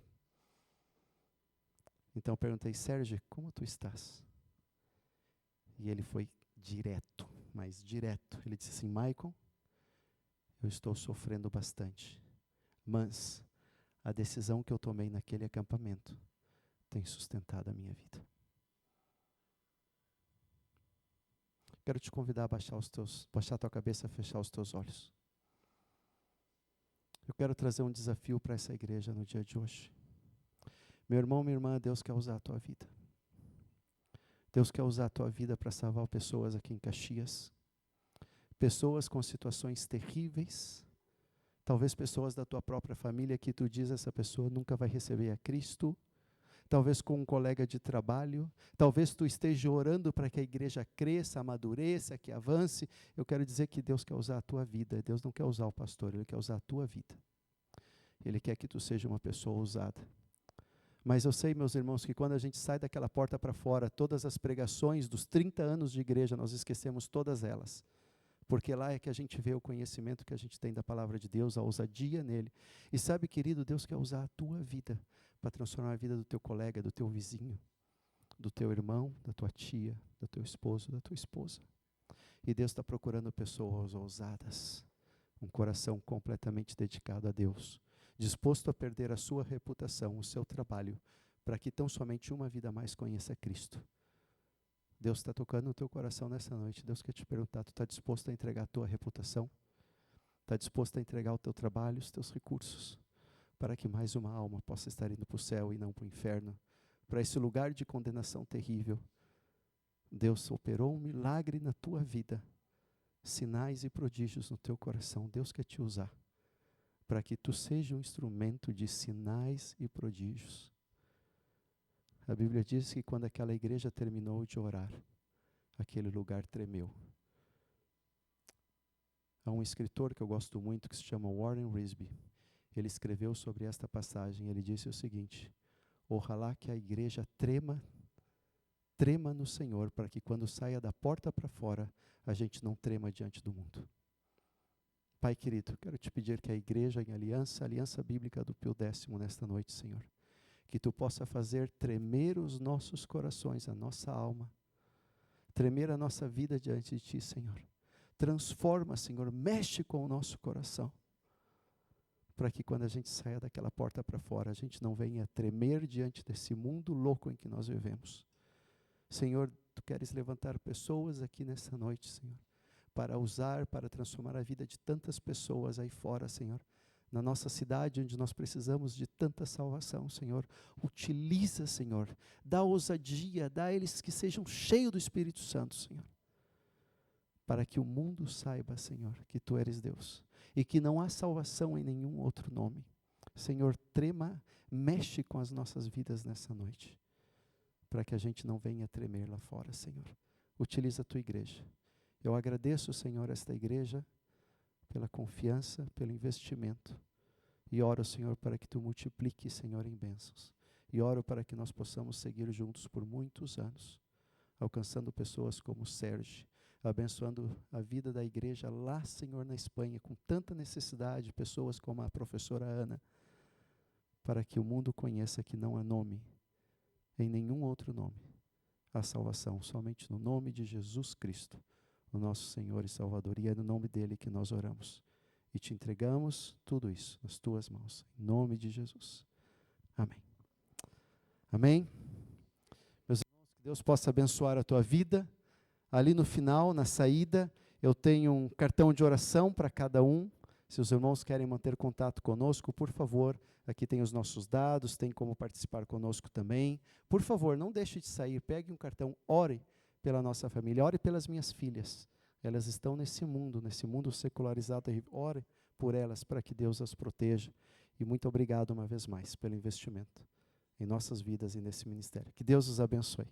Então eu perguntei, Sérgio, como tu estás? E ele foi direto, mas direto. Ele disse assim, Michael, eu estou sofrendo bastante, mas a decisão que eu tomei naquele acampamento tem sustentado a minha vida. Quero te convidar a baixar a tua cabeça, fechar os teus olhos. Eu quero trazer um desafio para essa igreja no dia de hoje. Meu irmão, minha irmã, Deus quer usar a tua vida. Deus quer usar a tua vida para salvar pessoas aqui em Caxias. Pessoas com situações terríveis. Talvez pessoas da tua própria família que tu diz, essa pessoa nunca vai receber a Cristo. Talvez com um colega de trabalho. Talvez tu esteja orando para que a igreja cresça, amadureça, que avance. Eu quero dizer que Deus quer usar a tua vida. Deus não quer usar o pastor, Ele quer usar a tua vida. Ele quer que tu seja uma pessoa ousada. Mas eu sei, meus irmãos, que quando a gente sai daquela porta para fora, todas as pregações dos 30 anos de igreja, nós esquecemos todas elas. Porque lá é que a gente vê o conhecimento que a gente tem da palavra de Deus, a ousadia nele. E sabe, querido, Deus quer usar a tua vida para transformar a vida do teu colega, do teu vizinho, do teu irmão, da tua tia, do teu esposo, da tua esposa. E Deus está procurando pessoas ousadas, um coração completamente dedicado a Deus, disposto a perder a sua reputação, o seu trabalho, para que tão somente uma vida a mais conheça Cristo. Deus está tocando no teu coração nessa noite. Deus quer te perguntar, tu está disposto a entregar a tua reputação? Está disposto a entregar o teu trabalho, os teus recursos, para que mais uma alma possa estar indo para o céu e não para o inferno, para esse lugar de condenação terrível? Deus operou um milagre na tua vida, sinais e prodígios no teu coração. Deus quer te usar para que tu seja um instrumento de sinais e prodígios. A Bíblia diz que quando aquela igreja terminou de orar, aquele lugar tremeu. Há um escritor que eu gosto muito que se chama Warren Wiersbe. Ele escreveu sobre esta passagem. Ele disse o seguinte: oxalá que a igreja trema no Senhor, para que quando saia da porta para fora, a gente não trema diante do mundo. Pai querido, quero te pedir que a igreja em aliança, a aliança bíblica do Pio X nesta noite, Senhor, que tu possa fazer tremer os nossos corações, a nossa alma, tremer a nossa vida diante de ti, Senhor. Transforma, Senhor, mexe com o nosso coração, para que quando a gente saia daquela porta para fora, a gente não venha tremer diante desse mundo louco em que nós vivemos. Senhor, tu queres levantar pessoas aqui nessa noite, Senhor, para usar, para transformar a vida de tantas pessoas aí fora, Senhor. Na nossa cidade, onde nós precisamos de tanta salvação, Senhor. Utiliza, Senhor. Dá ousadia, dá a eles que sejam cheios do Espírito Santo, Senhor. Para que o mundo saiba, Senhor, que tu eres Deus. E que não há salvação em nenhum outro nome. Senhor, trema, mexe com as nossas vidas nessa noite. Para que a gente não venha tremer lá fora, Senhor. Utiliza a tua igreja. Eu agradeço, Senhor, esta igreja pela confiança, pelo investimento. E oro, Senhor, para que Tu multiplique, Senhor, em bênçãos. E oro para que nós possamos seguir juntos por muitos anos, alcançando pessoas como o Sérgio, abençoando a vida da igreja lá, Senhor, na Espanha, com tanta necessidade, pessoas como a professora Ana, para que o mundo conheça que não há nome, em nenhum outro nome, a salvação, somente no nome de Jesus Cristo, o nosso Senhor e Salvador. E é no nome dele que nós oramos. E te entregamos tudo isso nas tuas mãos, em nome de Jesus. Amém. Amém. Meus irmãos, que Deus possa abençoar a tua vida. Ali no final, na saída, eu tenho um cartão de oração para cada um. Se os irmãos querem manter contato conosco, por favor, aqui tem os nossos dados, tem como participar conosco também. Por favor, não deixe de sair, pegue um cartão, ore pela nossa família, ore pelas minhas filhas. Elas estão nesse mundo secularizado. Ore por elas, para que Deus as proteja. E muito obrigado uma vez mais pelo investimento em nossas vidas e nesse ministério. Que Deus os abençoe.